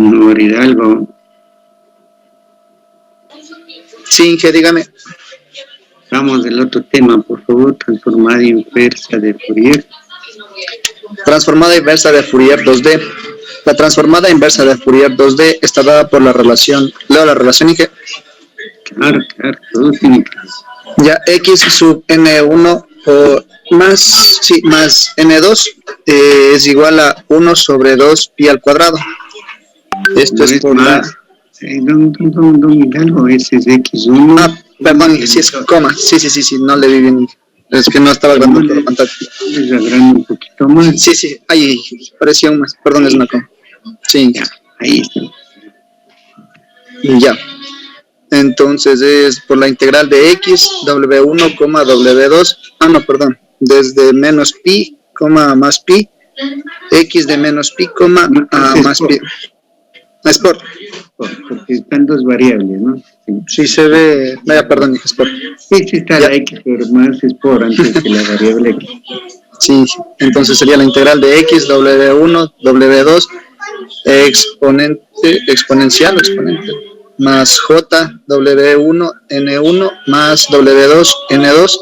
Señor Hidalgo. Sí, Inge, dígame. Vamos del otro tema, por favor. Transformada inversa de Fourier. Transformada inversa de Fourier 2D. La transformada inversa de Fourier 2D está dada por la relación. ¿Leo la relación, Inge? Claro, todo tiene que... Ya, x sub n1 más n2 es igual a 1 sobre 2 pi al cuadrado. Esto no es por más. Don Hidalgo, ese es x1. Ah, perdón, sí es coma. Sí, no le vi bien. Es que no estaba grabando por la pantalla. Es agrando un poquito más. Sí, ahí parecía un más. Perdón, es una coma. Sí. Ya, ahí está. Ya. Entonces es por la integral de x, w1, w2, desde menos pi, más pi, x de menos pi, a más pi. Es por. Porque están dos variables, ¿no? Sí se ve, perdón, es por. Sí está ya. La x, pero más es por antes que la variable x. Sí, entonces sería la integral de x, w1, w2, exponencial, más j, w1, n1, más w2, n2,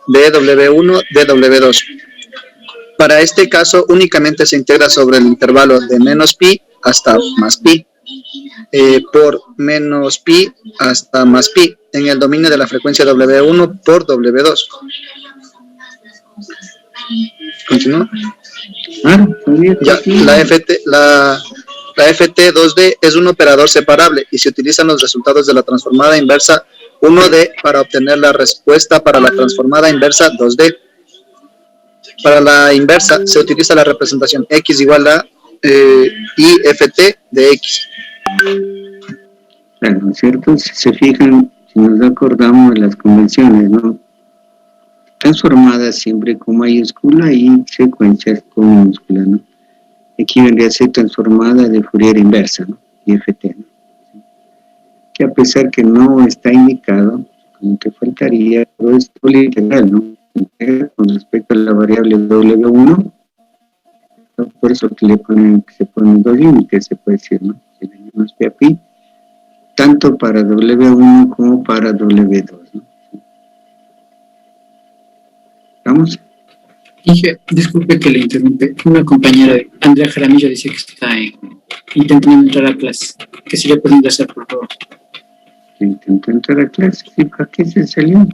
de w1, de w2. Para este caso, únicamente se integra sobre el intervalo de menos pi hasta más pi, por menos pi hasta más pi, en el dominio de la frecuencia w1 por w2. ¿Continúa? Ya, la FT2D es un operador separable y se utilizan los resultados de la transformada inversa 1D para obtener la respuesta para la transformada inversa 2D. Para la inversa se utiliza la representación x igual a IFT de x. Claro, ¿no es cierto? Si se fijan, si nos acordamos de las convenciones, ¿no? Transformada siempre con mayúscula y secuencias con minúscula, ¿no? Aquí vendría a ser transformada de Fourier inversa, ¿no? IFT, ¿no? Que a pesar que no está indicado, como que faltaría todo esto literal, ¿no? Con respecto a la variable W1, ¿no? Por eso que se ponen dos límites, se puede decir, ¿no? Si le menos P a pi, tanto para W1 como para W2, ¿no? ¿Estamos? Dije, disculpe que le interrumpe. Una compañera, Andrea Jaramillo, dice que está intentando entrar a clase. ¿Qué se le puede hacer, por favor? Intentó entrar a clase, ¿y para qué se salió?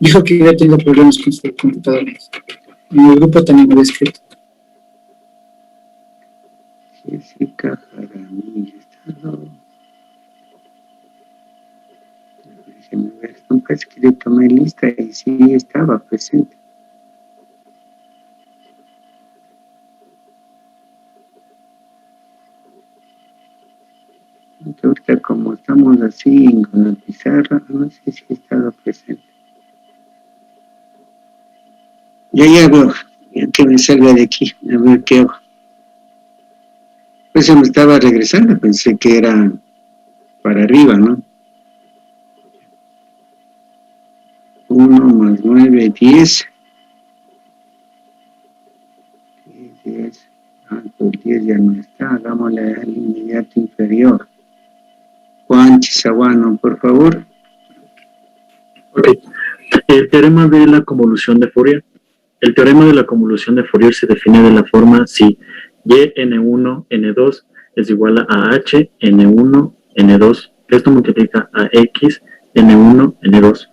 Dijo que había tenido problemas con su computadora. En el grupo también me había escrito. Jessica Jaramillo, nunca escribí, tomé lista y sí estaba presente. Ahorita como estamos así con la pizarra, no sé si estaba presente. Ya hago, ya que me salga de aquí, a ver qué hago. Pues yo me estaba regresando, pensé que era para arriba, ¿no? 1 más 9, 10. 10. Pues 10 ya no está, hagámosle al inmediato inferior. Juan Chizaguano, por favor. Ok. El teorema de la convolución de Fourier. El teorema de la convolución de Fourier se define de la forma si yn1, n2 es igual a h, n1, n2. Esto multiplica a x, n1, n2.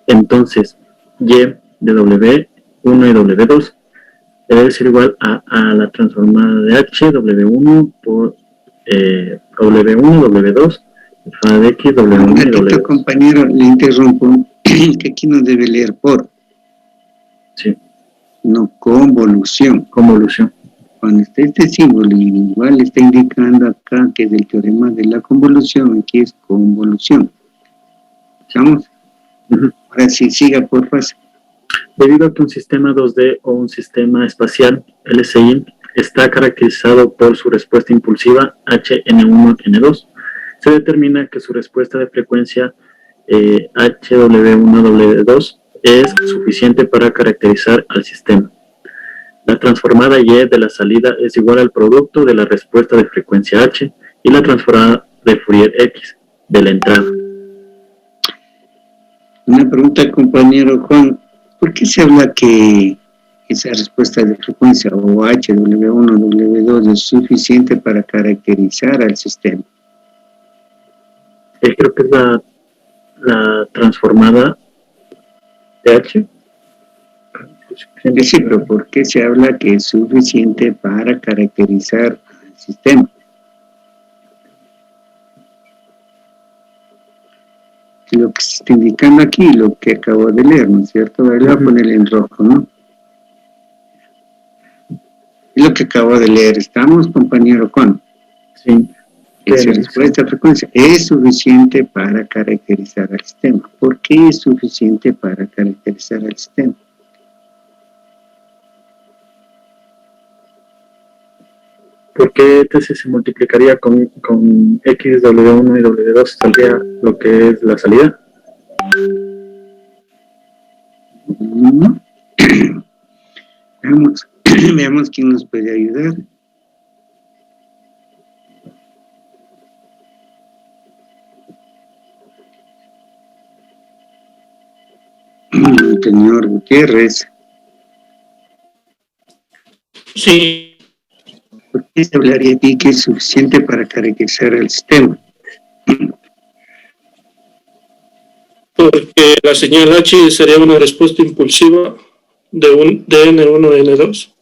Entonces, y de w1 y w2 debe ser igual a la transformada de h, w1 por w1, w2, de x, w1 y w2. Compañero, le interrumpo, que aquí no debe leer por. Sí. No, convolución. Convolución. Cuando está este símbolo, igual está indicando acá que es el teorema de la convolución, aquí es convolución. ¿Estamos? Ahora sí, siga, por favor. Debido a que un sistema 2D o un sistema espacial, LSI, está caracterizado por su respuesta impulsiva HN1-N2, se determina que su respuesta de frecuencia HW1-W2 es suficiente para caracterizar al sistema. La transformada Y de la salida es igual al producto de la respuesta de frecuencia H y la transformada de Fourier X de la entrada. Una pregunta, compañero Juan. ¿Por qué se habla que esa respuesta de frecuencia o H, W1, W2 es suficiente para caracterizar al sistema? Creo que es la transformada de H. Sí, pero ¿por qué se habla que es suficiente para caracterizar al sistema? Lo que se está indicando aquí, lo que acabo de leer, ¿no es cierto? Ahí lo voy a poner en rojo, ¿no? Es lo que acabo de leer. ¿Estamos, compañero Juan? Sí. Esa respuesta de frecuencia es suficiente para caracterizar al sistema. ¿Por qué es suficiente para caracterizar al sistema? Porque entonces se multiplicaría con X, W1 y W2, saldría lo que es la salida. Veamos quién nos puede ayudar. Señor Gutiérrez. Sí. ¿Por qué se hablaría aquí que es suficiente para caracterizar el sistema? Porque la señal H sería una respuesta impulsiva de N1 a N2.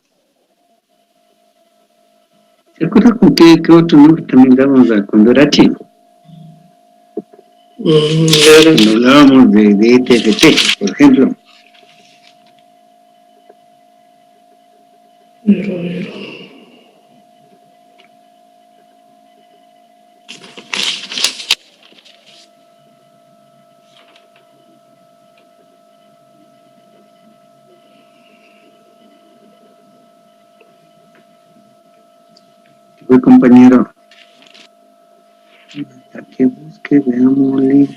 ¿Se acuerda con qué otro nombre también dábamos cuando era H? Cuando hablábamos de ETFT, por ejemplo. Fue compañero. A que busque, veámosle.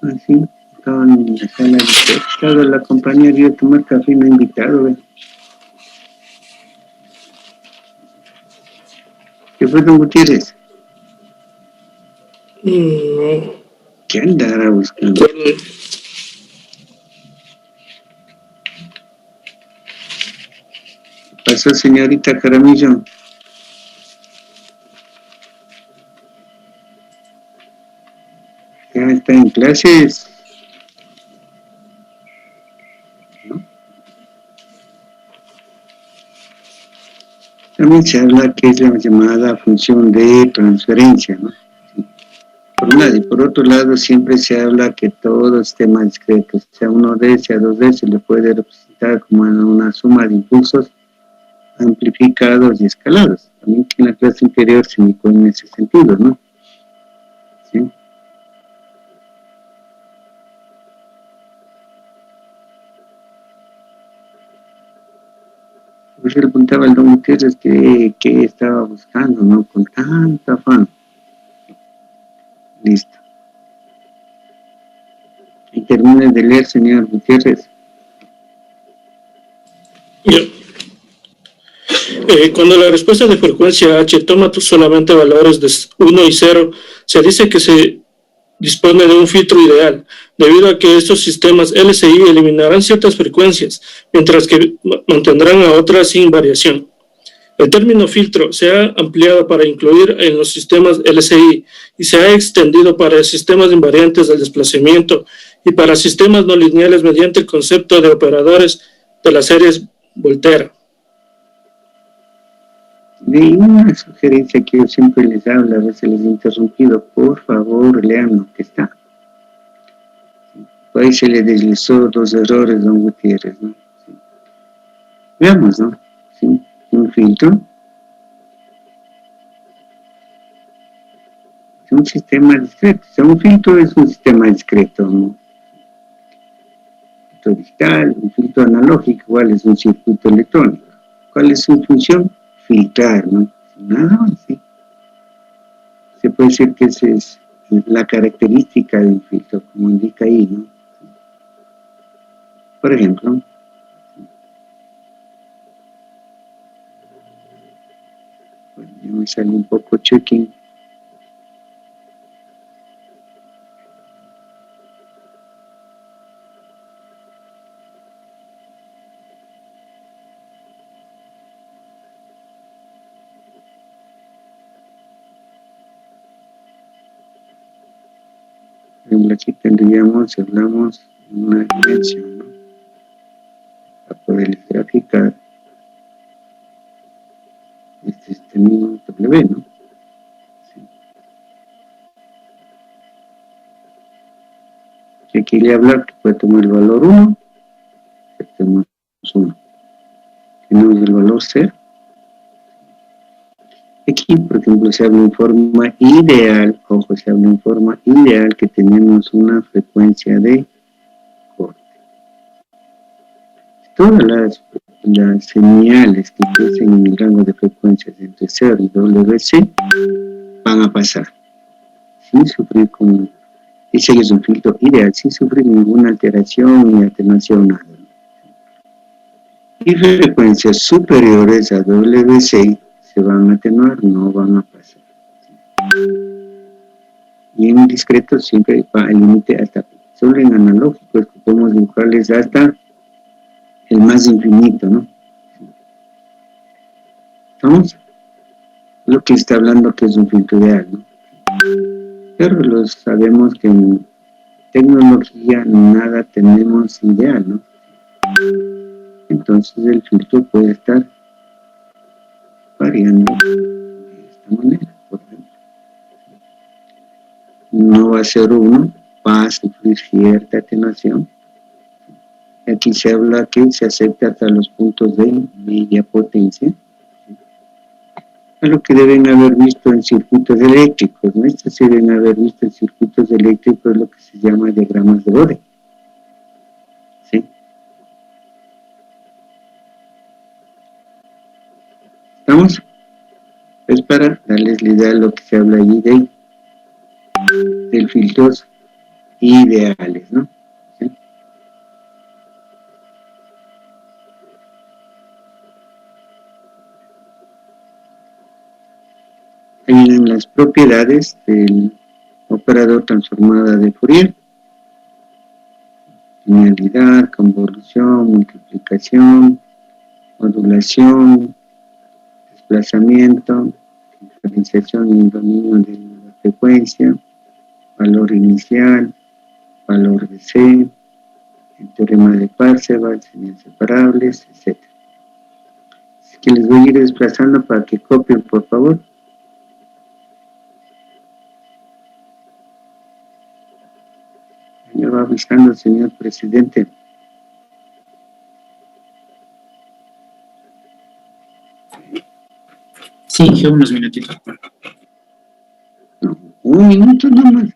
Así, estaban en la sala de estado la compañía dio a tomar café no invitado, ¿ve? ¿Qué fue, don Gutiérrez? No. ¿Qué andará buscando? ¿Qué pasó, señorita Caramillo? Ya está en clases. ¿No? También se habla que es la llamada función de transferencia, ¿no? Sí. Por un lado, y por otro lado siempre se habla que todo sistema discreto, sea 1D, sea 2D, se le puede representar como una suma de impulsos amplificados y escalados. También que en la clase anterior se indicó en ese sentido, ¿no? ¿Sí? Pues le preguntaba al don Gutiérrez que estaba buscando, ¿no? Con tanto afán. Listo. Y termine de leer, señor Gutiérrez. Cuando la respuesta de frecuencia H toma solamente valores de 1 y 0, se dice que se dispone de un filtro ideal, debido a que estos sistemas LSI eliminarán ciertas frecuencias, mientras que mantendrán a otras sin variación. El término filtro se ha ampliado para incluir en los sistemas LSI y se ha extendido para sistemas invariantes del desplazamiento y para sistemas no lineales mediante el concepto de operadores de las series Volterra. De una sugerencia que yo siempre les hablo, a veces les he interrumpido, por favor lean lo que está. Por ahí se le deslizó 2 errores, don Gutiérrez, ¿no? Sí. Veamos, ¿no? ¿Sí? Un filtro. Es un sistema discreto. O sea, un filtro es un sistema discreto, ¿no? Un filtro digital, un filtro analógico, igual es un circuito electrónico. ¿Cuál es su función? Filtrar, ¿no? Nada más, ¿sí? Se puede decir que esa es la característica de un filtro, como indica ahí, ¿no? Por ejemplo, me sale un poco checking. Por ejemplo, aquí tendríamos, hablamos una dimensión, ¿no? Para poder graficar este mismo W, ¿no? Sí. Si quiere hablar, que puede tomar el valor 1, tenemos 1. Tenemos el valor 0. Aquí, por ejemplo, se habla en forma ideal, ojo, se habla en forma ideal que tenemos una frecuencia de corte. Todas las señales que crecen en el rango de frecuencias entre 0 y WC van a pasar sin sufrir como, ese es un filtro ideal, sin sufrir ninguna alteración ni atenuación, nada. Y frecuencias superiores a WC se van a atenuar, no van a pasar. Y en discreto siempre va al límite hasta, solo en analógico es que podemos dibujarles hasta el más infinito, ¿no? ¿Estamos? Lo que está hablando que es un filtro ideal, ¿no? Pero sabemos que en tecnología nada tenemos ideal, ¿no? Entonces el filtro puede estar variando de esta manera, por ejemplo. No va a ser uno, va a sufrir cierta atenuación. Aquí se habla que se acepta hasta los puntos de media potencia, a lo que deben haber visto en circuitos eléctricos, ¿no? Estos se deben haber visto en circuitos eléctricos, lo que se llama diagramas de Bode. ¿Sí? ¿Estamos? Es para darles la idea de lo que se habla ahí del filtros ideales, ¿no? ¿Sí? En las propiedades del operador transformada de Fourier, linealidad, convolución, multiplicación, modulación, desplazamiento, diferenciación en el dominio de la frecuencia, valor inicial, valor de C, el teorema de Parseval, señales separables, etc. Así que les voy a ir desplazando para que copien, por favor. Me va avisando, señor presidente. Sí, dije unos minutitos. No, un minuto nomás.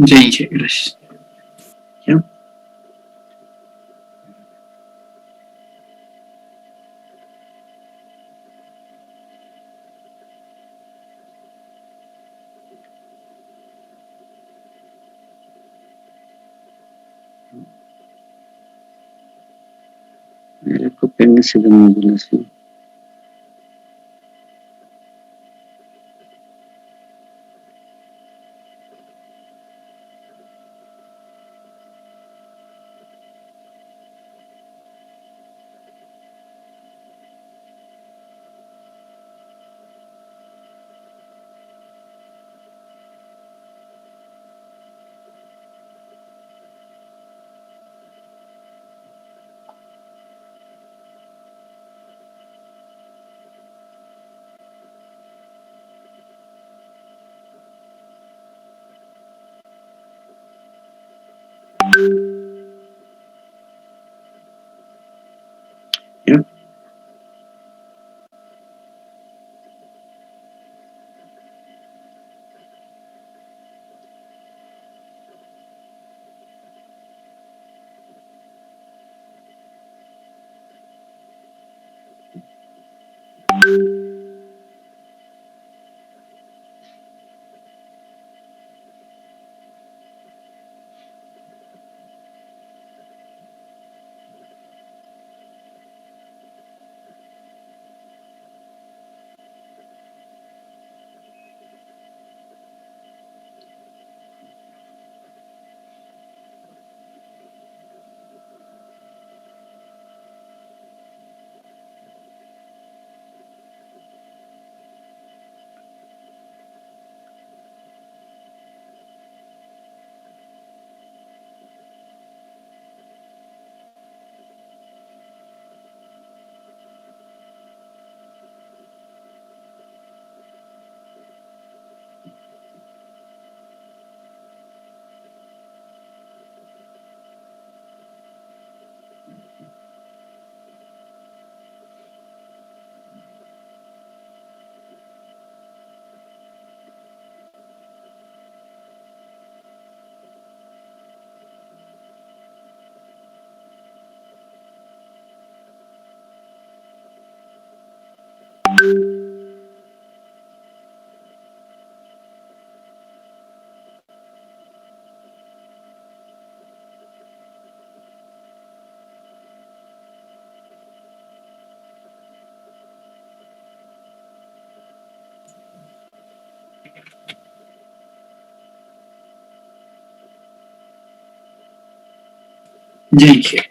Ya dije, gracias. ¿Ya? Copian ese de modulación. ¿Ya? Dije.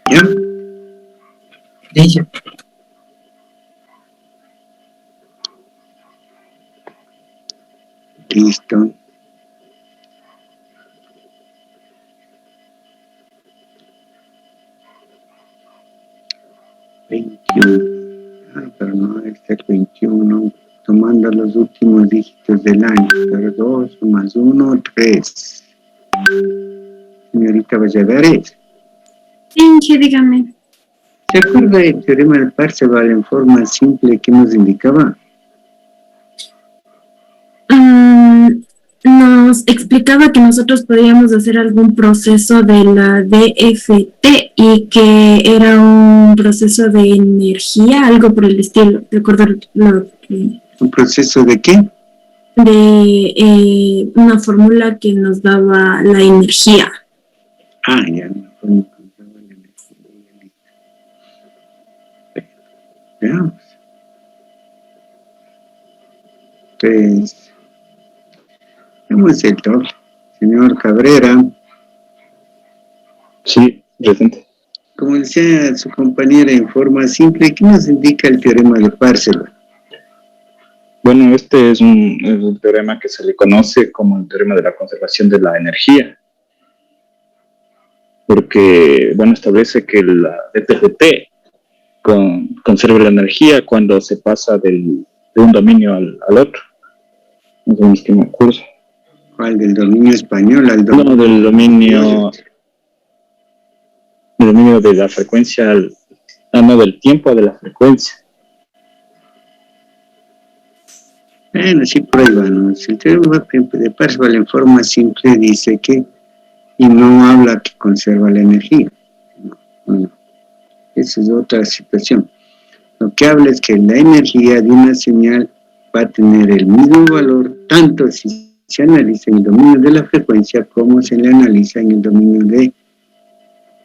¿Ya? Dije. Listo. Pero no es el 21. Tomando los últimos dígitos del año. Pero 2 más 1, 3. Señorita Valladares, Sí, dígame. ¿se acuerda del teorema de Parseval en forma simple que nos indicaba? No, nos explicaba que nosotros podíamos hacer algún proceso de la DFT y que era un proceso de energía, algo por el estilo. Recuerdo lo que ¿Un proceso de qué? de una fórmula que nos daba la energía. Ah, ya. Veamos. Pues, veamos el doble. Señor Cabrera, Sí, presente. como decía su compañera en forma simple, ¿qué nos indica el teorema de Parseval? Bueno, este es un teorema que se le conoce como el teorema de la conservación de la energía, porque, bueno, establece que la DTGT conserva la energía cuando se pasa de un dominio al otro. No sé si me acuerdo. ¿Cuál? ¿Del dominio español al dominio? No, del dominio de la frecuencia no, del tiempo de la frecuencia. Bueno, sí, por ahí va, ¿no? Si el teorema de Parseval en forma simple dice que, y no habla que conserva la energía. No. Esa es otra situación. Lo que habla es que la energía de una señal va a tener el mismo valor tanto si se analiza en el dominio de la frecuencia como se le analiza en el dominio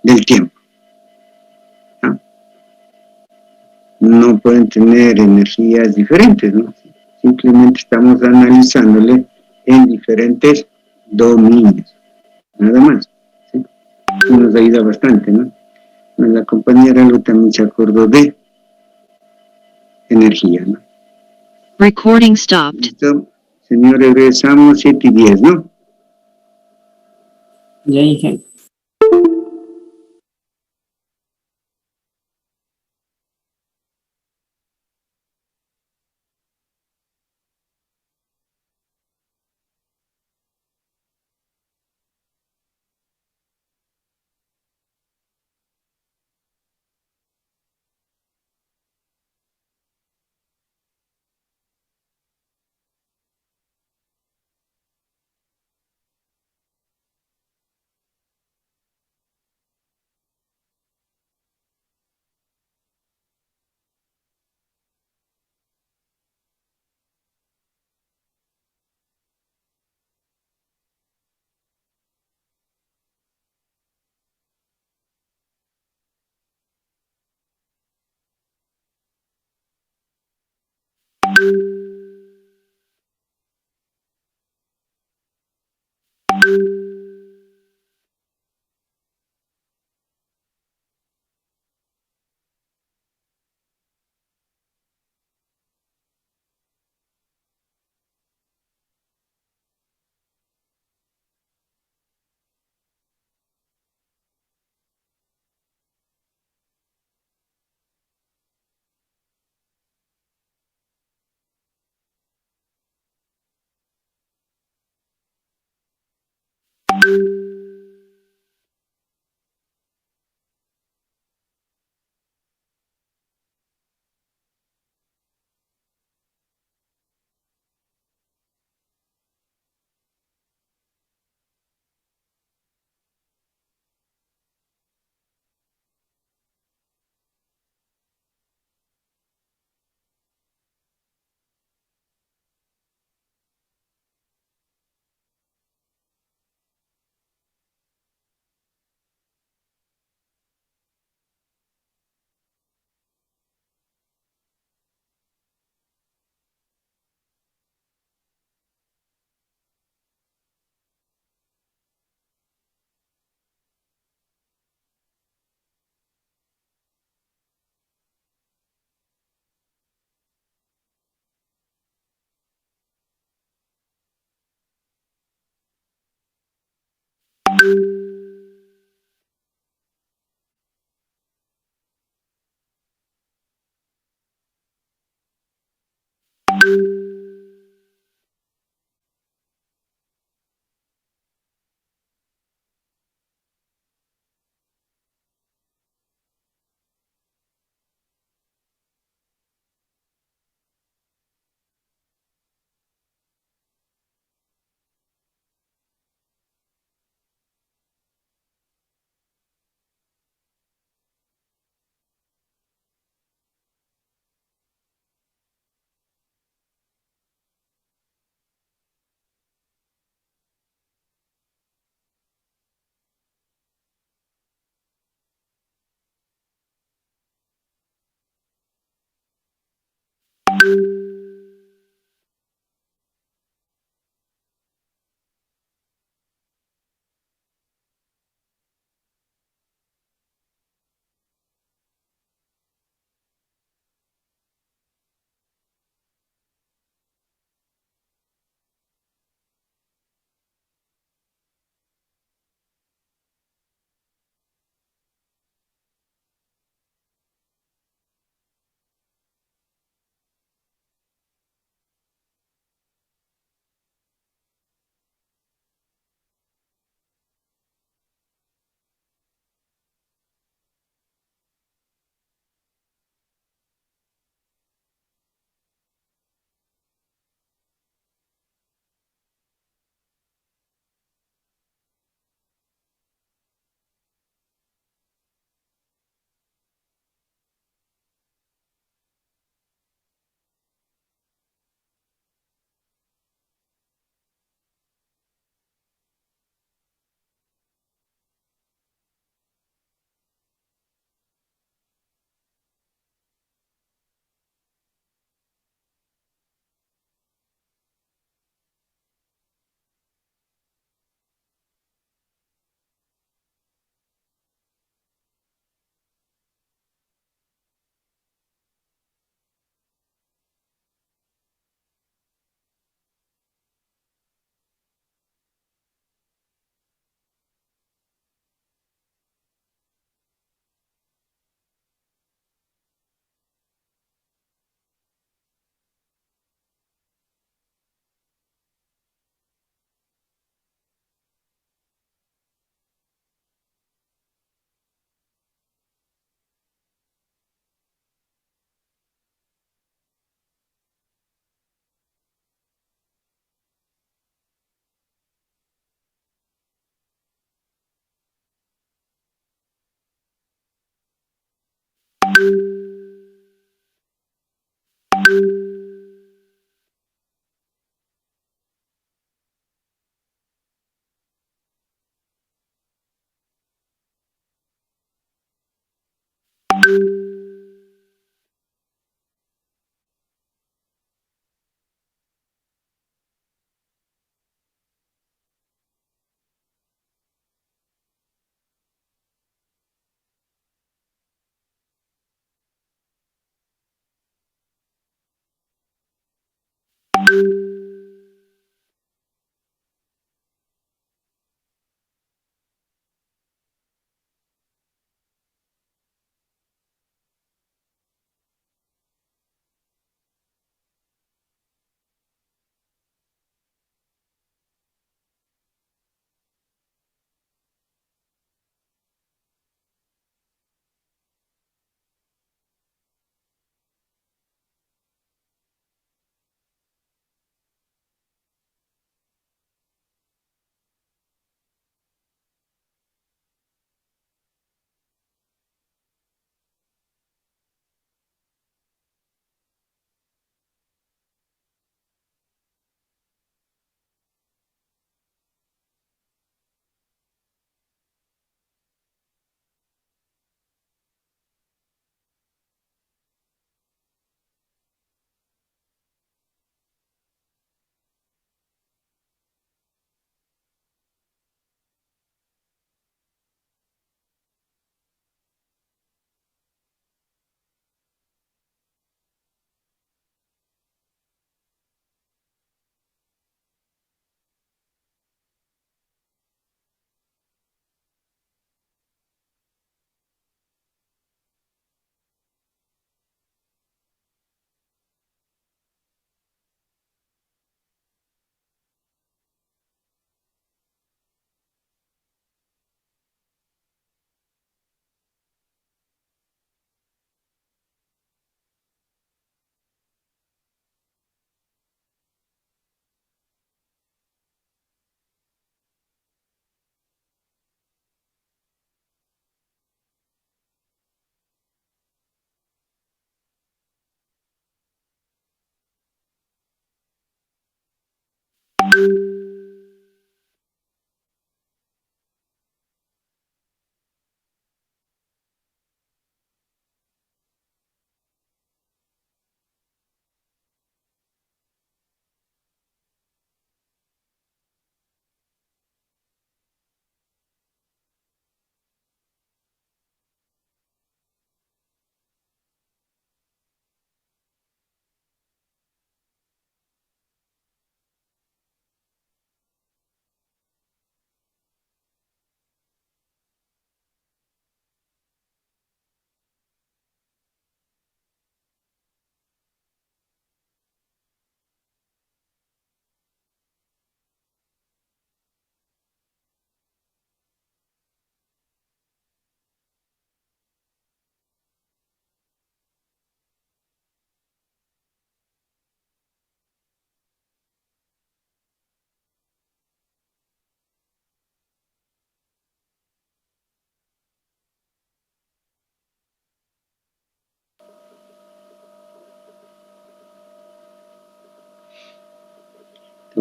del tiempo. ¿Ah? No pueden tener energías diferentes, ¿no? Simplemente estamos analizándole en diferentes dominios, nada más. ¿Sí? Eso nos ayuda bastante, ¿no? La compañera Lu también se acordó de energía, ¿no? Recording stopped. Listo, señores, regresamos 7:10, ¿no? Ya dije.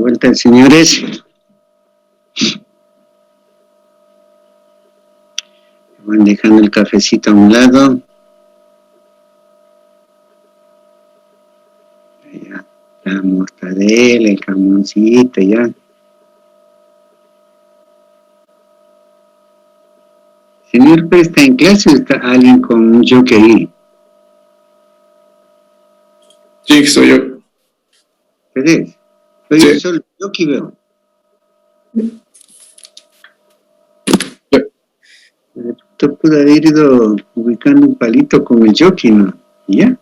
vuelta, señores. Van dejando el cafecito a un lado. Ya, la mortadela, el jamoncito, ya. Señor, ¿pero está en clase o está alguien con un jockey ahí? Sí, soy yo. ¿Qué es? Soy Sí. yo solo, yo aquí veo. Tú pudo haber ido ubicando un palito con el jockey, ¿no? ¿Y ya?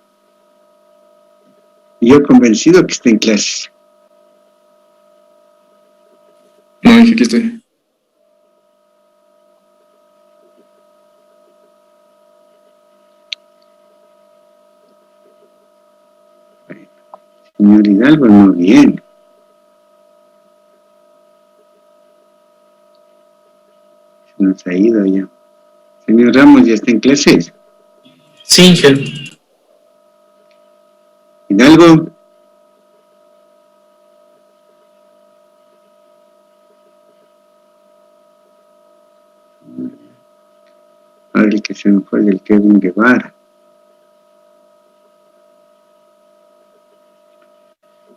Y yo convencido que está en clases. No, dije, aquí estoy. Señor Hidalgo, no, bien. Se nos ha ido ya. Señor Ramos, ¿ya está en clases? Sí, Ángel. Hidalgo. Ahora el que se me fue del Kevin Guevara.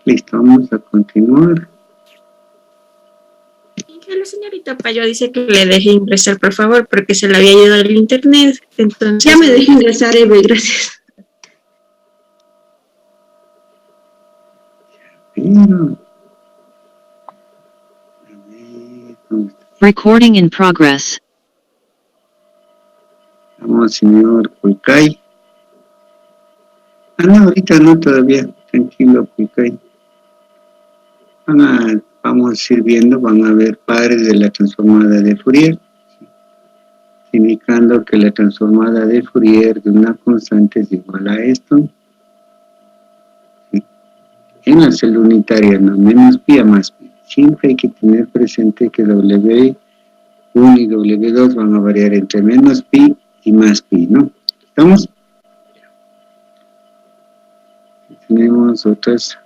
Listo, vamos a continuar. Que la señorita Payo dice que le deje ingresar, por favor, porque se le había ido el internet. Entonces, ya me deje ingresar, Eve, gracias. Pero, ¿dónde está? Recording in progress. Vamos, señor Pulcay. Ah, no, ahorita no, todavía. Tranquilo, Pulcay. Vamos a ir viendo, van a ver padres de la transformada de Fourier, indicando que la transformada de Fourier de una constante es igual a esto. ¿Sí? En la celda unitaria, no, menos pi a más pi. Siempre hay que tener presente que W1 y W2 van a variar entre menos pi y más pi, ¿no? ¿Estamos? Tenemos otros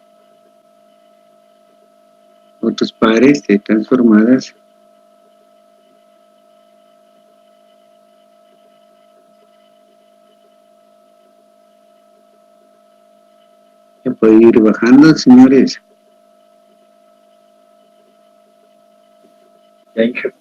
pares de transformadas. Ya puede ir bajando, señores. Ya, Ángel.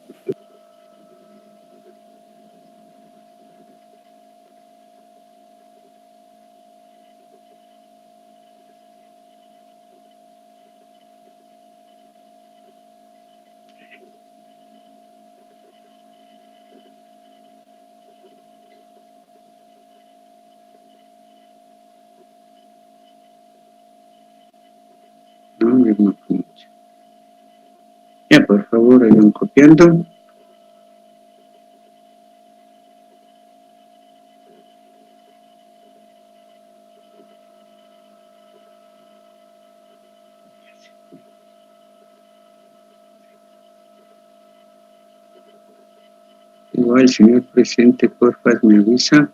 No, yo no fui mucho. Ya, por favor, vayan copiando. Igual, señor presidente, porfa, me avisa.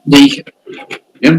Dije. ¿Ya?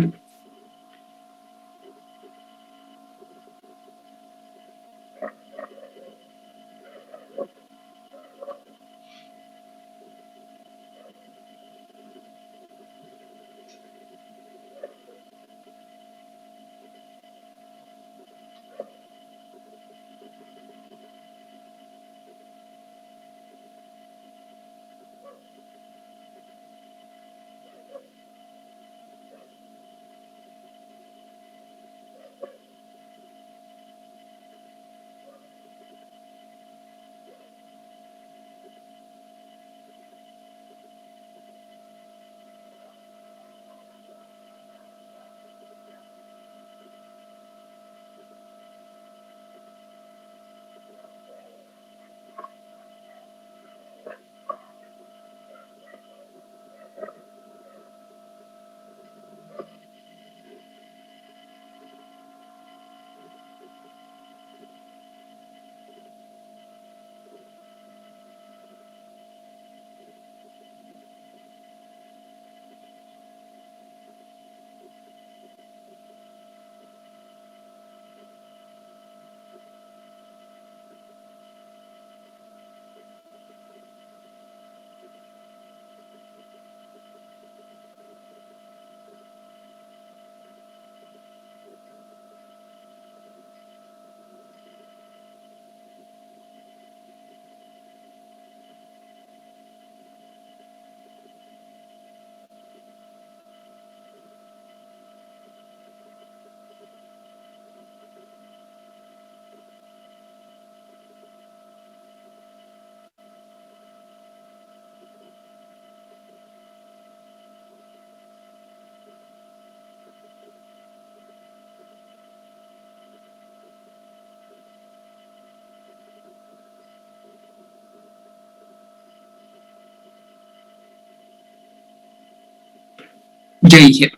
Ya dije.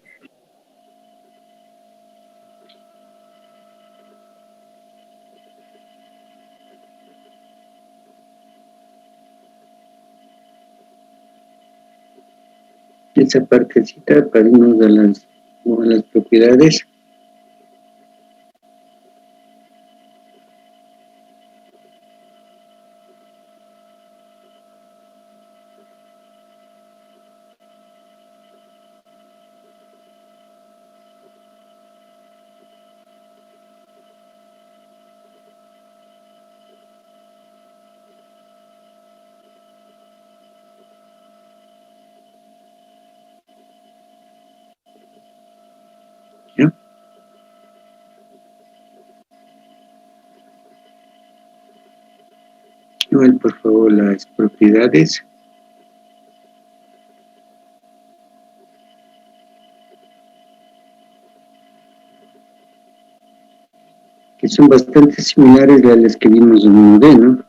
Esa partecita parimos a las propiedades. ¿Ya? Igual, por favor, las propiedades. Que son bastante similares a las que vimos en 1D, ¿no?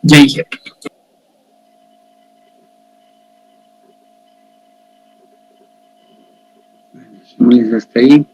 Ya dije. Hasta ahí.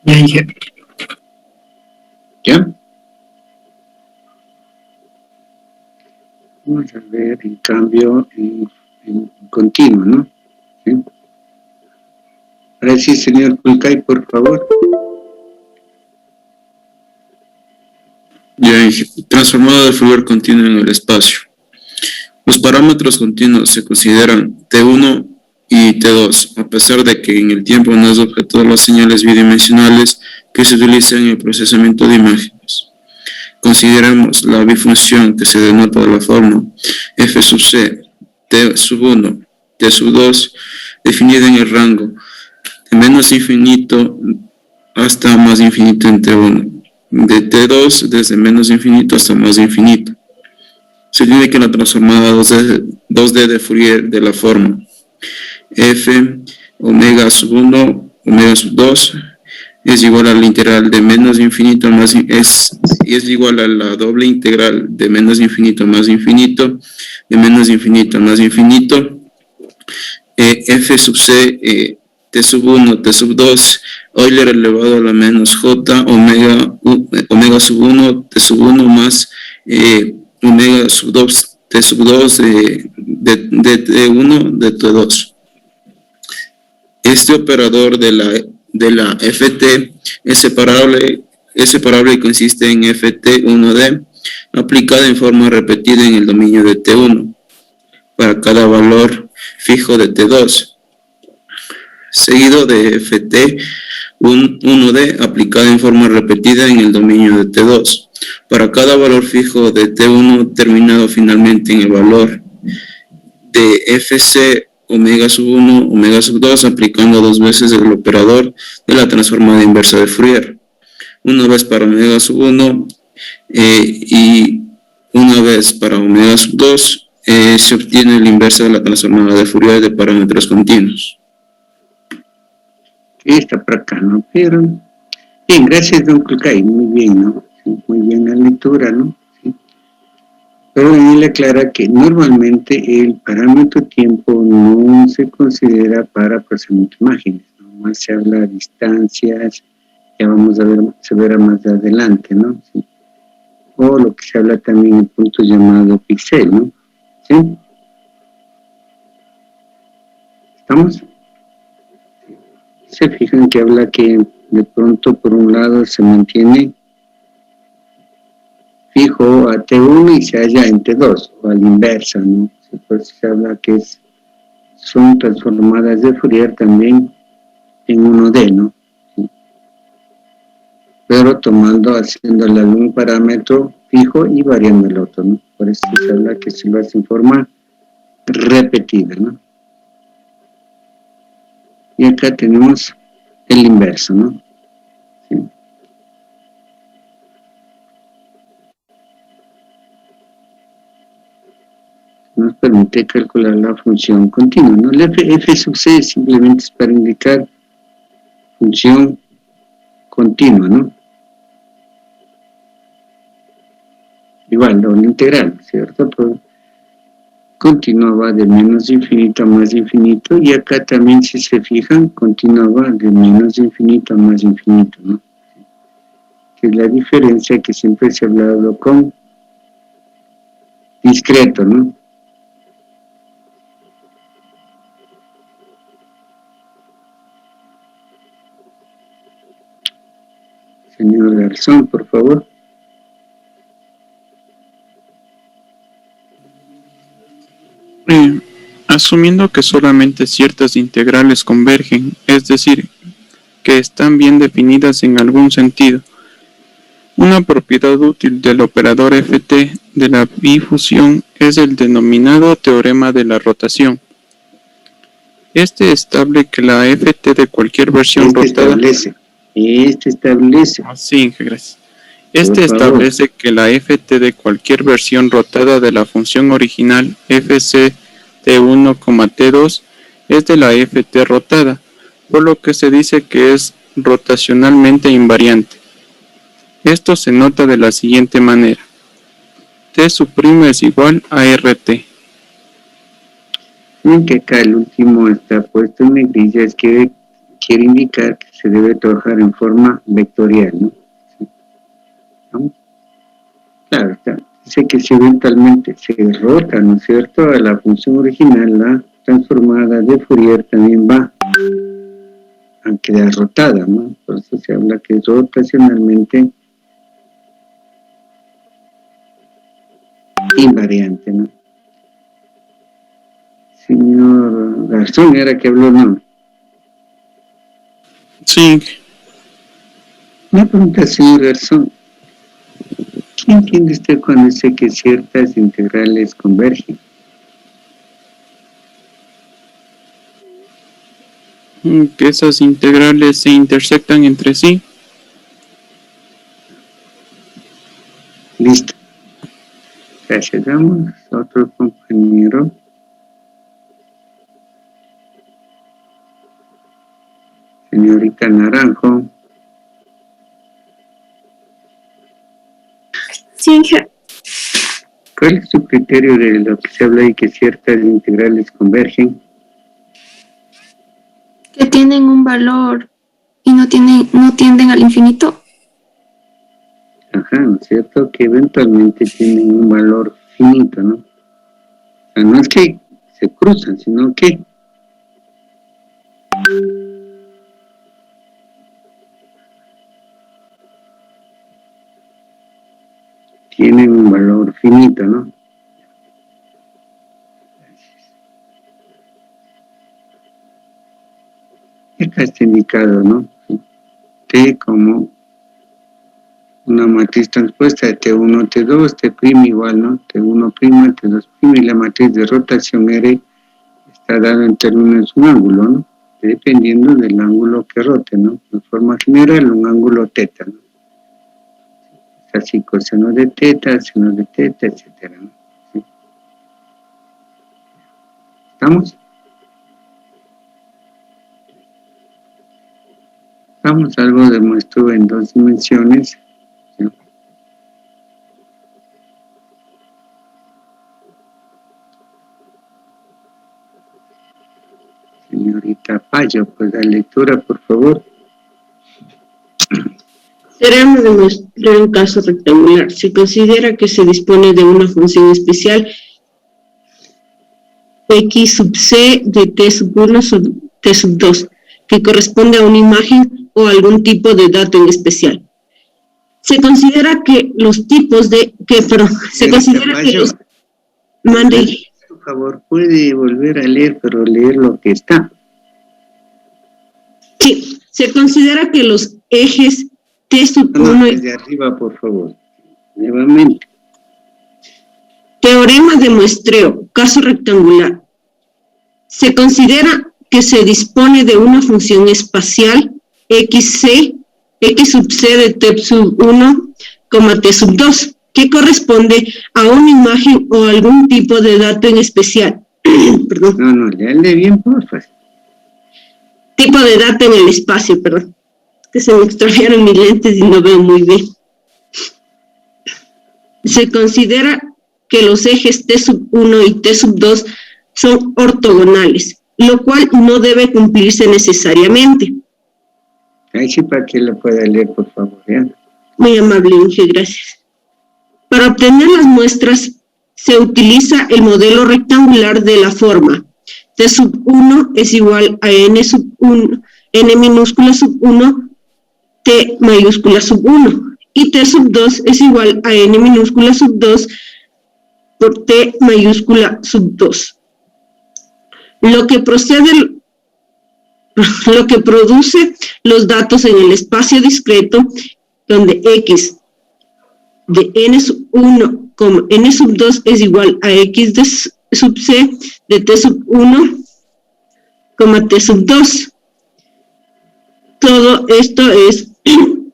Ya dije. ¿Ya? Vamos a ver, en cambio, en continuo, ¿no? ¿Sí? Ahora sí, señor Pulcay, por favor. Ya dije, transformado de Fourier continuo en el espacio. Los parámetros continuos se consideran T1 y T2, a pesar de que en el tiempo no es objeto de las señales bidimensionales que se utilizan en el procesamiento de imágenes. Consideremos la bifunción que se denota de la forma f sub c, t sub 1, t sub 2, definida en el rango de menos infinito hasta más infinito en t1, de t2 desde menos infinito hasta más infinito. Se tiene que la transformada 2D de Fourier de la forma f omega sub 1, omega sub 2 es igual al integral de menos infinito a más es igual a la doble integral de menos infinito a más infinito, de menos infinito a más infinito, f sub c, t sub 1, t sub 2, Euler elevado a la menos j, omega sub 1, t sub 1 más omega sub 2, t sub 2 de t1 de t2. Este operador de la ft es separable y consiste en ft1d aplicada en forma repetida en el dominio de t1 para cada valor fijo de t2, seguido de ft1d aplicada en forma repetida en el dominio de t2 para cada valor fijo de t1 terminado finalmente en el valor de fc omega sub 1, omega sub 2, aplicando dos veces el operador de la transformada inversa de Fourier. Una vez para omega sub 1 y una vez para omega sub 2, se obtiene la inversa de la transformada de Fourier de parámetros continuos. Está por acá, ¿no? Pero, bien, gracias, don Kulkai, muy bien, ¿no? Sí, muy bien la lectura, ¿no? Sí. Pero él aclara que normalmente el parámetro tiempo no se considera para procesamiento de imágenes, nomás se habla de distancias, ya vamos a ver, se verá más adelante, ¿no? Sí. O lo que se habla también en puntos llamados píxel, ¿no? ¿Sí? ¿Estamos? Se fijan que habla que de pronto por un lado se mantiene fijo a T1 y se halla en T2, o a la inversa, ¿no? Por eso se habla que son transformadas de Fourier también en 1D, ¿no? ¿Sí? Pero haciéndole algún parámetro fijo y variando el otro, ¿no? Por eso se habla que se lo hace en forma repetida, ¿no? Y acá tenemos el inverso, ¿no? ¿Sí? Nos permite calcular la función continua, ¿no? El f sub c simplemente es para indicar función continua, ¿no? Igual, doble integral, ¿cierto? Pues, continua va de menos infinito a más infinito, y acá también, si se fijan, continua va de menos infinito a más infinito, ¿no? Que es la diferencia que siempre se ha hablado con discreto, ¿no? Señor Garzón, por favor. Asumiendo que solamente ciertas integrales convergen, es decir, que están bien definidas en algún sentido, una propiedad útil del operador ft de la bifusión es el denominado teorema de la rotación. Este establece que la ft de cualquier versión rotada... Sí, gracias. Este establece que la ft de cualquier versión rotada de la función original fc T1, T2 es de la ft rotada, por lo que se dice que es rotacionalmente invariante. Esto se nota de la siguiente manera: T sub' es igual a RT. Que acá el último está puesto en negrilla, es que quiere indicar que se debe trabajar en forma vectorial, ¿no? ¿Sí? ¿Vamos? Claro, está. Dice que si eventualmente se rota, ¿no es cierto?, a la función original, la transformada de Fourier también va a quedar rotada, ¿no? Por eso se habla que es rotacionalmente invariante, ¿no? Señor Garzón, ¿era que habló, no? Sí, Una pregunta, señor Garzón. ¿Qué entiende usted cuando dice que ciertas integrales convergen? que esas integrales se intersectan entre sí. Listo. Gracias. Damos a otro compañero. Señorita Naranjo. Sí, ¿Cuál es su criterio de lo que se habla y que ciertas integrales convergen? que tienen un valor y no tienden al infinito. Ajá, ¿no es cierto? Que eventualmente tienen un valor finito, ¿no? O sea, no es que se cruzan, sino que tienen un valor finito, ¿no? Acá está indicado, ¿no? T como una matriz transpuesta de T1, T2, T' igual, ¿no? T1', T2', y la matriz de rotación R está dada en términos de un ángulo, ¿no? Dependiendo del ángulo que rote, ¿no? De forma general, un ángulo teta, ¿no? Es así, coseno de teta, seno de teta, etcétera, ¿no? ¿Sí? ¿Estamos? Vamos, algo demuestro en dos dimensiones. ¿Sí? Señorita Payo, pues la lectura, por favor. Teorema de mostrar un caso rectangular. Se considera que se dispone de una función especial x sub c de t sub 1 sub t sub 2, que corresponde a una imagen o algún tipo de dato en especial. Se considera que los tipos de... se considera que los... Mande. Por favor, puede volver a leer, pero leer lo que está. Sí, se considera que los ejes t sub 1 No, desde arriba, por favor. Nuevamente. Teorema de muestreo, caso rectangular. Se considera que se dispone de una función espacial x sub c de t sub 1, t sub 2, que corresponde a una imagen o algún tipo de dato en especial. Perdón. No, léale bien, por favor. Tipo de dato en el espacio, perdón. Que se me extraviaron mis lentes y no veo muy bien. Se considera que los ejes t sub 1 y t sub 2 son ortogonales, lo cual no debe cumplirse necesariamente. Ahí sí, para que lo pueda leer, por favor. ¿Ya? Muy amable, Inge, gracias. Para obtener las muestras, se utiliza el modelo rectangular de la forma t sub 1 es igual a n sub 1, n minúscula sub 1, t mayúscula sub 1, y t sub 2 es igual a n minúscula sub 2 por t mayúscula sub 2. Lo que produce los datos en el espacio discreto, donde x de n sub 1, n sub 2 es igual a x de sub c de t sub 1, t sub 2. Todo esto es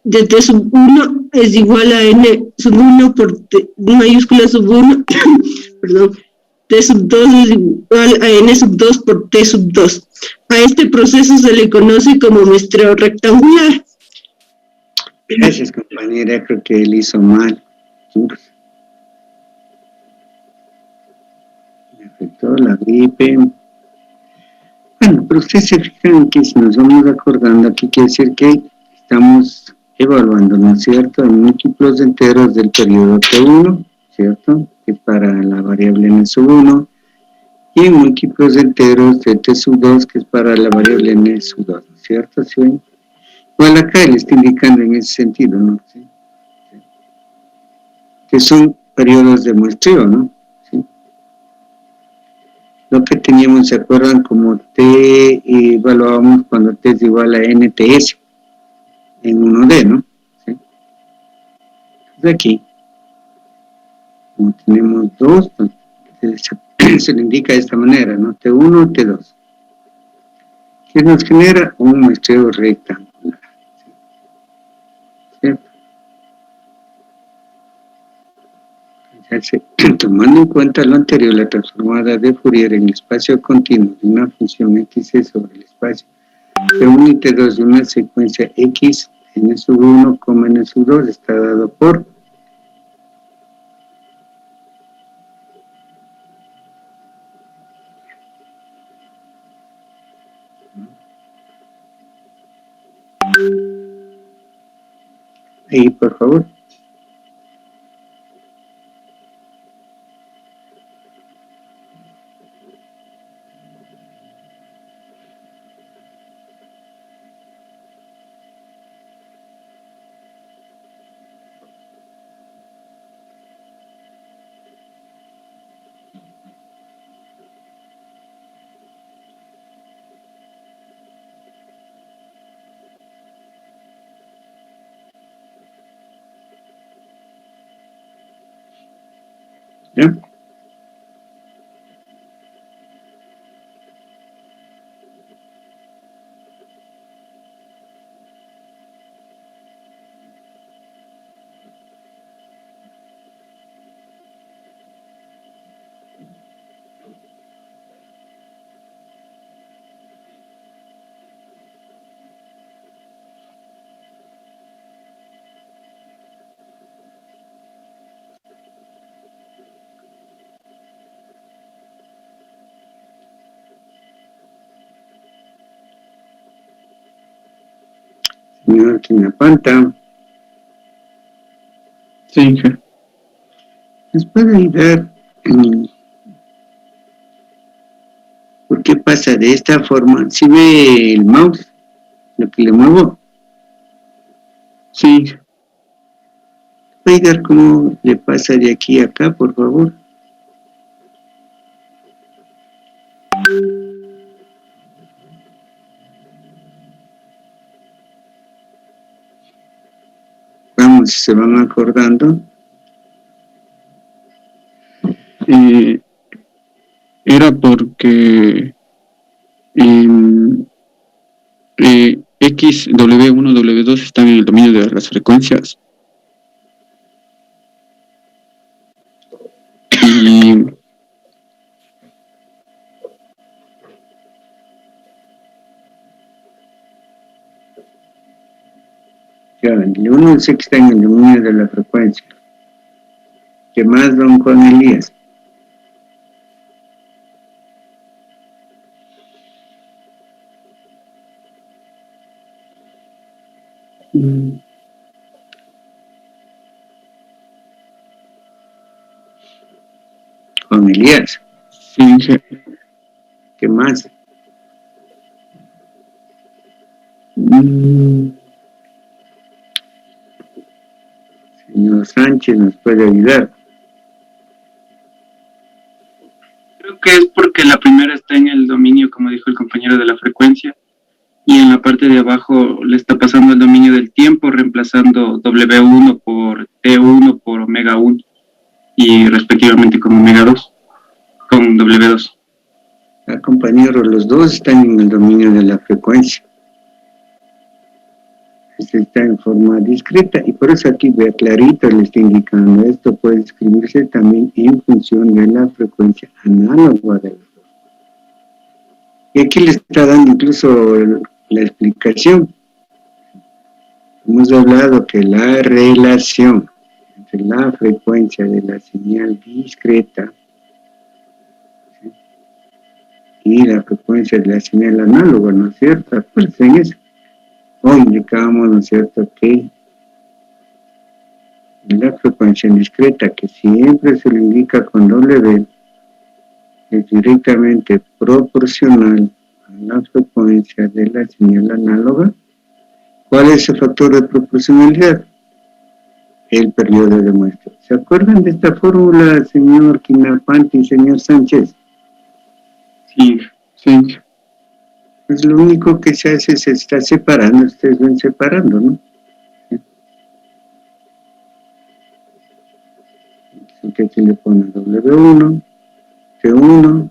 de t sub 1 es igual a n sub 1 por t mayúscula sub 1, perdón, t sub 2 es igual a n sub 2 por t sub 2. A este proceso se le conoce como muestreo rectangular. Gracias, compañera, creo que él hizo mal. Me afectó la gripe. Bueno, pero ustedes se fijan que si nos vamos acordando, aquí quiere decir que estamos evaluando, ¿no es cierto?, en múltiplos enteros del periodo T1, ¿cierto?, que para la variable n sub 1, y en múltiplos enteros de T sub 2, que es para la variable n sub 2, ¿no es cierto? ¿Sí ven? Bueno, acá le está indicando en ese sentido, ¿no? ¿Sí? Que son periodos de muestreo, ¿no? ¿Sí? Lo que teníamos, ¿se acuerdan? Como T evaluábamos cuando T es igual a NTS en 1D, ¿no? ¿Sí? Entonces aquí, como tenemos dos, pues, se le indica de esta manera, ¿no? T1, T2. Que nos genera un muestreo rectangular. ¿Cierto? Tomando en cuenta lo anterior, la transformada de Fourier en el espacio continuo de una función x sobre el espacio T1 y T2 de una secuencia x n sub 1, n sub 2 está dado por ahí, por favor. ¿Ya? Señor Quinapanta. Sí, ¿Nos puede ayudar? ¿Por qué pasa de esta forma? ¿Sí ve el mouse? Lo que le muevo. sí. ¿Puede ayudar cómo le pasa de aquí a acá, por favor? Vamos, si se van acordando. Era porque X, W1, W2 están en el dominio de las frecuencias. Y Ya, el 1 dice que está en el dominio de la frecuencia. ¿Qué más, don Juan Elías? Juan Elías. sí, ¿Qué más? Señor Sánchez nos puede ayudar. Creo que es porque la primera está en el dominio, como dijo el compañero, de la frecuencia, y en la parte de abajo le está pasando el dominio del tiempo, reemplazando W1 por T1 por omega 1 y respectivamente con omega 2, con W2. Compañeros, los dos están en el dominio de la frecuencia. Este está en forma discreta y por eso aquí vea clarito le está indicando esto puede escribirse también en función de la frecuencia análoga de los dos. Y aquí le está dando incluso la explicación. Hemos hablado que la relación entre la frecuencia de la señal discreta, ¿sí?, y la frecuencia de la señal análoga, ¿no es cierto? Acuérdense en eso. Hoy indicamos, ¿no es cierto?, que la frecuencia discreta, que siempre se le indica con W, es directamente proporcional a la frecuencia de la señal análoga. ¿Cuál es el factor de proporcionalidad? El periodo de muestra. ¿Se acuerdan de esta fórmula, señor Quinapanti y señor Sánchez? Sí, sí. Pues lo único que se hace es se está separando, ustedes ven separando, ¿no? Así que aquí le ponen W1, T1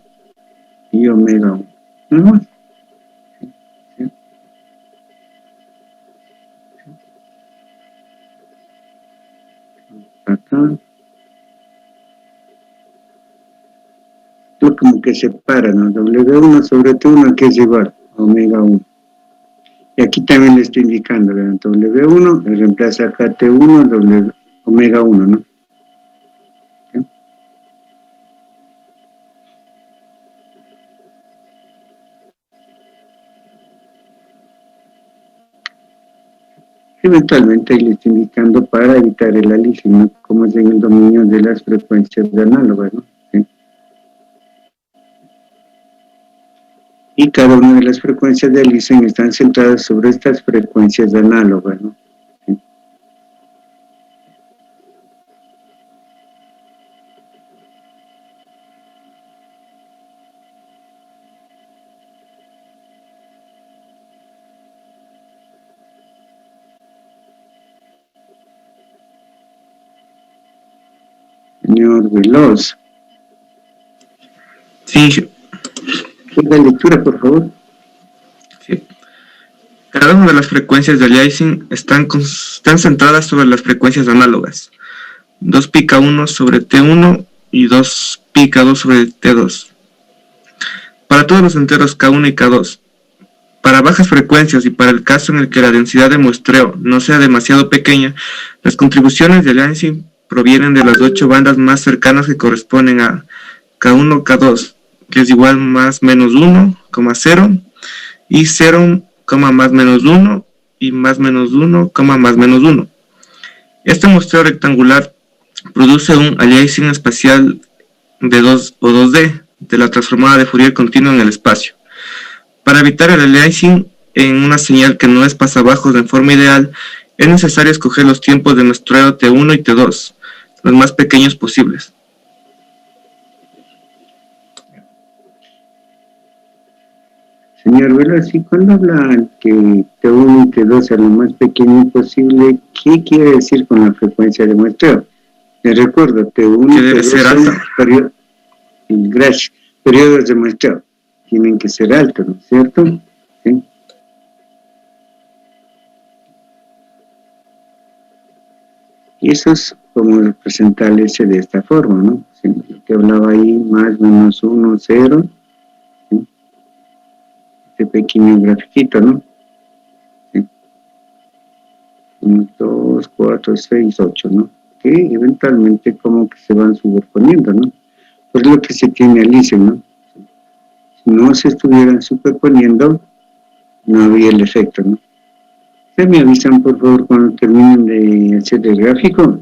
y omega 1. ¿No más? ¿Sí? Acá. Lo como que separa, ¿no? W1 sobre T1, que es igual a omega 1. Y aquí también le estoy indicando, ¿verdad? W1, le reemplaza acá T1, W, omega 1, ¿no? ¿Sí? Eventualmente ahí le estoy indicando para evitar el aliasing, ¿no? Como es en el dominio de las frecuencias de análogas, ¿no? ¿Sí? Y cada una de las frecuencias de aliasing están centradas sobre estas frecuencias de análogas, ¿no? ¿Sí? Señor Veloz. Sí, La lectura, por favor. sí. Cada una de las frecuencias de aliasing están centradas sobre las frecuencias análogas. 2 pica 1 sobre T1 y 2 pica 2 sobre T2. Para todos los enteros K1 y K2. Para bajas frecuencias y para el caso en el que la densidad de muestreo no sea demasiado pequeña, las contribuciones de aliasing provienen de las 8 bandas más cercanas que corresponden a K1, K2, que es igual más menos 1, 0, y 0, más menos 1, y más menos 1, más menos 1. Este muestreo rectangular produce un aliasing espacial de 2 o 2D de la transformada de Fourier continua en el espacio. Para evitar el aliasing en una señal que no es pasabajos en forma ideal, es necesario escoger los tiempos de muestreo T1 y T2, los más pequeños posibles. Señor Veloz, y cuando habla que T1 y T2 sea lo más pequeño posible, ¿qué quiere decir con la frecuencia de muestreo? Les recuerdo, T1 y debe T2 ser son alta. periodos de muestreo. Tienen que ser altos, ¿no es cierto? ¿Sí? Y eso es como representarse de esta forma, ¿no? ¿Sí? Lo que hablaba ahí, más menos 1, 0. ¿Sí? Este pequeño grafiquito, ¿no? ¿Sí? 1, 2, 4, 6, 8, ¿no? Que eventualmente como que se van superponiendo, ¿no? Pues lo que se tiene Alicia, ¿no? Si no se estuvieran superponiendo, no había el efecto, ¿no? ¿Se me avisan, por favor, cuando terminen de hacer el gráfico?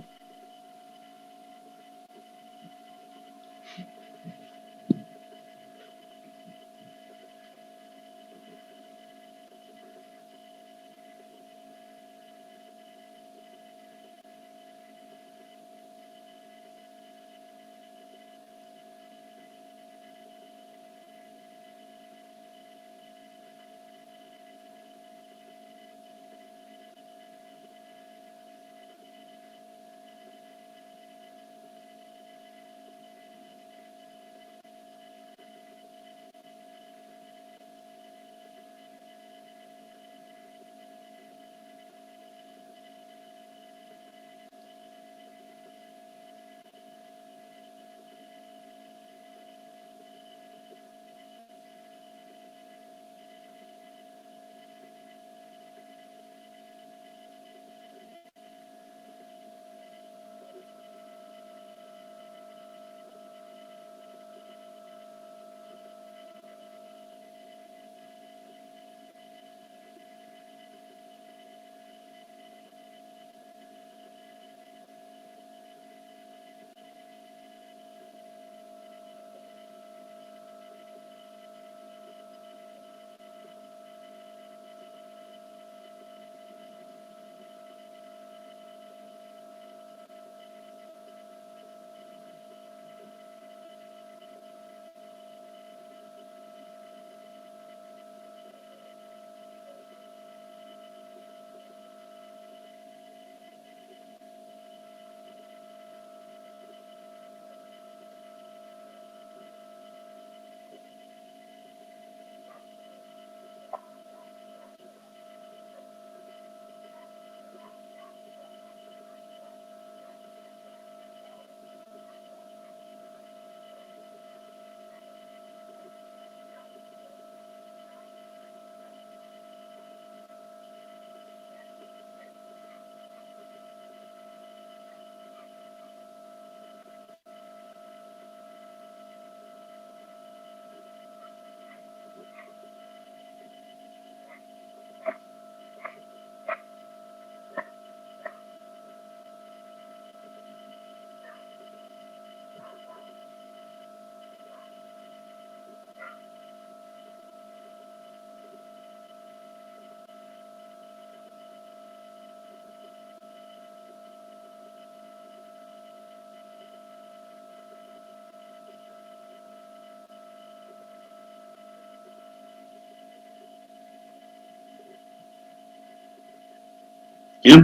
¿Ya?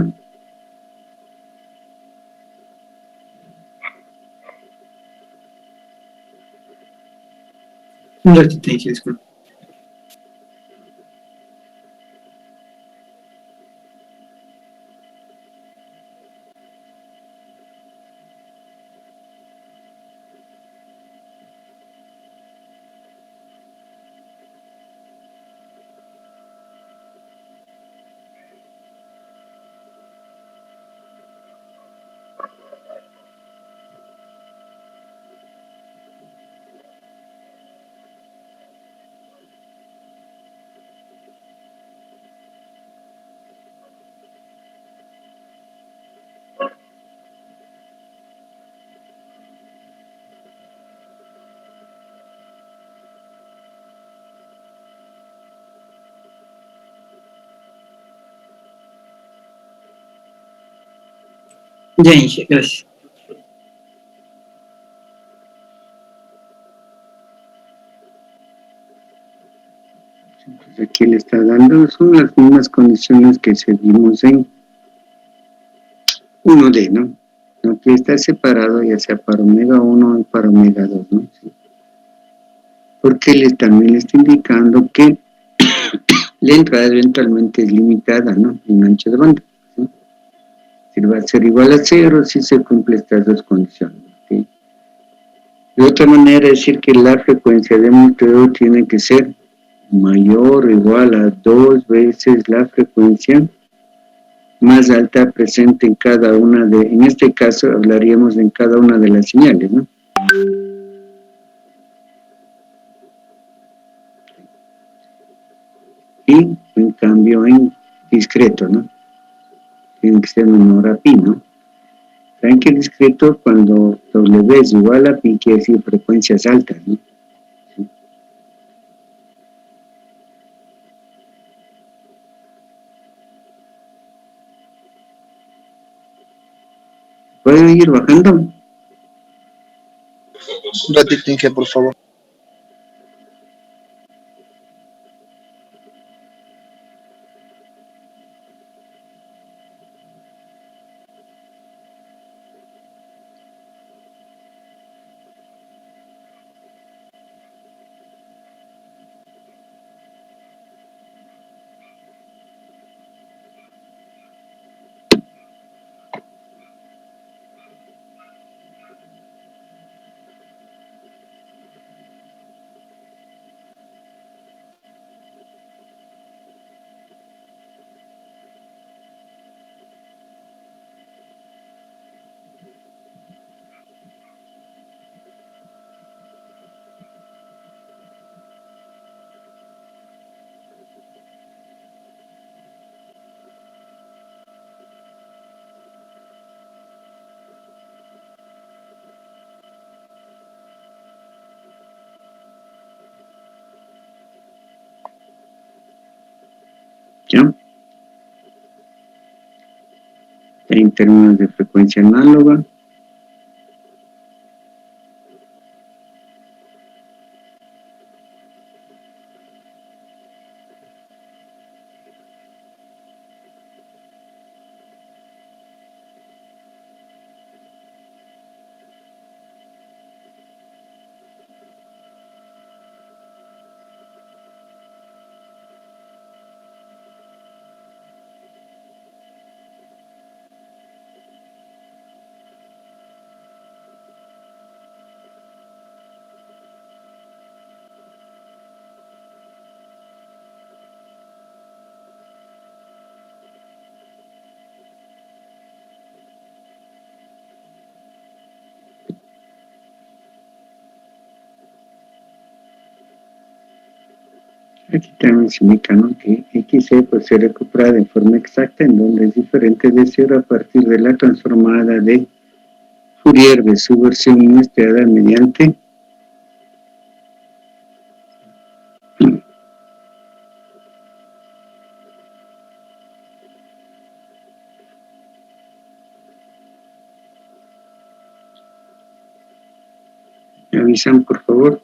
Un ratito, disculpe. Ya, Inge, gracias. Pues aquí le está dando, son las mismas condiciones que seguimos en 1D, ¿no? No que está separado ya sea para omega 1 y para omega 2, ¿no? Sí. Porque también le está indicando que la entrada eventualmente es limitada, ¿no? En ancho de banda, ¿sí? Si va a ser igual a 0 si se cumplen estas dos condiciones, ¿sí? De otra manera, decir que la frecuencia de muestreo tiene que ser mayor o igual a 2 veces la frecuencia más alta presente en cada una de, en este caso hablaríamos en cada una de las señales, ¿no? Y en cambio en discreto, ¿no? Tiene que ser menor a pi, ¿no? Saben que discreto cuando W es igual a pi quiere decir frecuencias altas, ¿no? ¿Sí? ¿Pueden ir bajando? Un ratito, Inge, por favor. ¿Ya? En términos de frecuencia análoga, aquí también se indica, ¿no? Que XC puede ser recuperada de forma exacta en donde es diferente de 0 a partir de la transformada de Fourier de su versión muestrada mediante ¿me avisan por favor?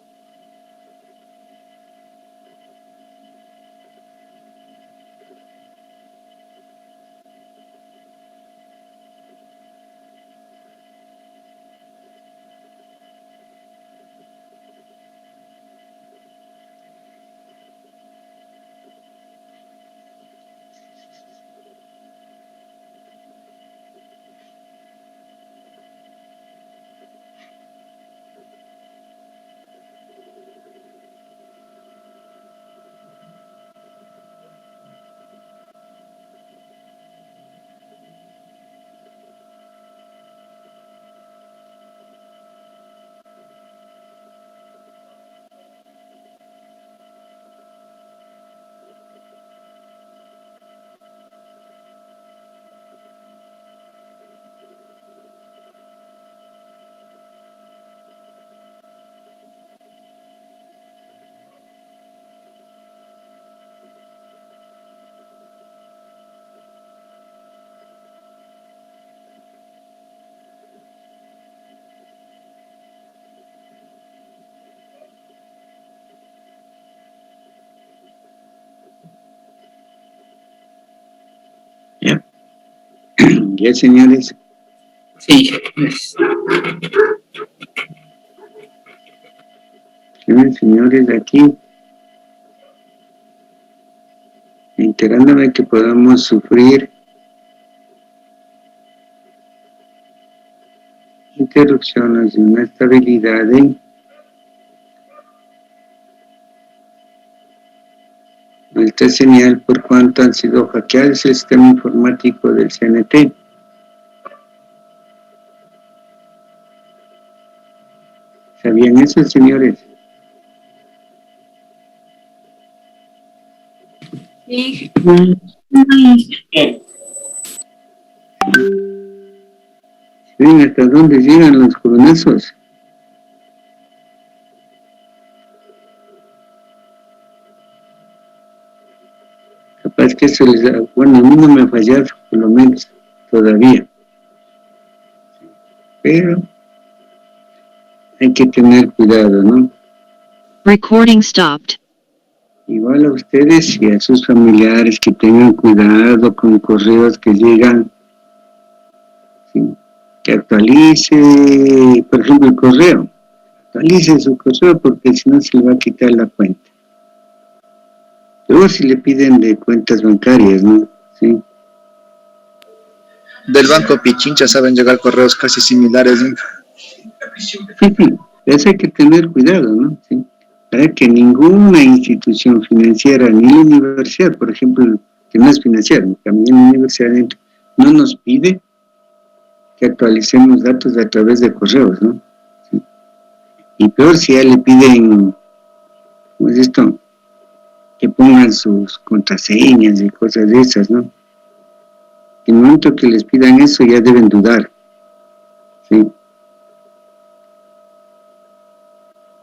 Ya, señores. Sí. Miren, señores, aquí, enterándome que podamos sufrir interrupciones de una estabilidad en nuestra señal por cuanto han sido hackeados el sistema informático del CNT. ¿Sabían eso, señores? Sí. ¿Ven hasta dónde llegan los coronazos? Capaz que eso les da, bueno, a mí no me ha fallado, por lo menos, todavía. Pero hay que tener cuidado, ¿no? Recording stopped. Igual a ustedes y a sus familiares que tengan cuidado con correos que llegan, ¿sí? Que actualice, por ejemplo, el correo. Actualice su correo porque si no se le va a quitar la cuenta. Luego si le piden de cuentas bancarias, ¿no? Sí. Del Banco Pichincha saben llegar correos casi similares, ¿no? Eso hay que tener cuidado, ¿no? Sí. Para que ninguna institución financiera, ni la universidad, por ejemplo, que no es financiera, también la universidad no nos pide que actualicemos datos a través de correos, ¿no? Sí. Y peor si ya le piden, ¿cómo es esto? Que pongan sus contraseñas y cosas de esas, ¿no? En el momento que les pidan eso ya deben dudar.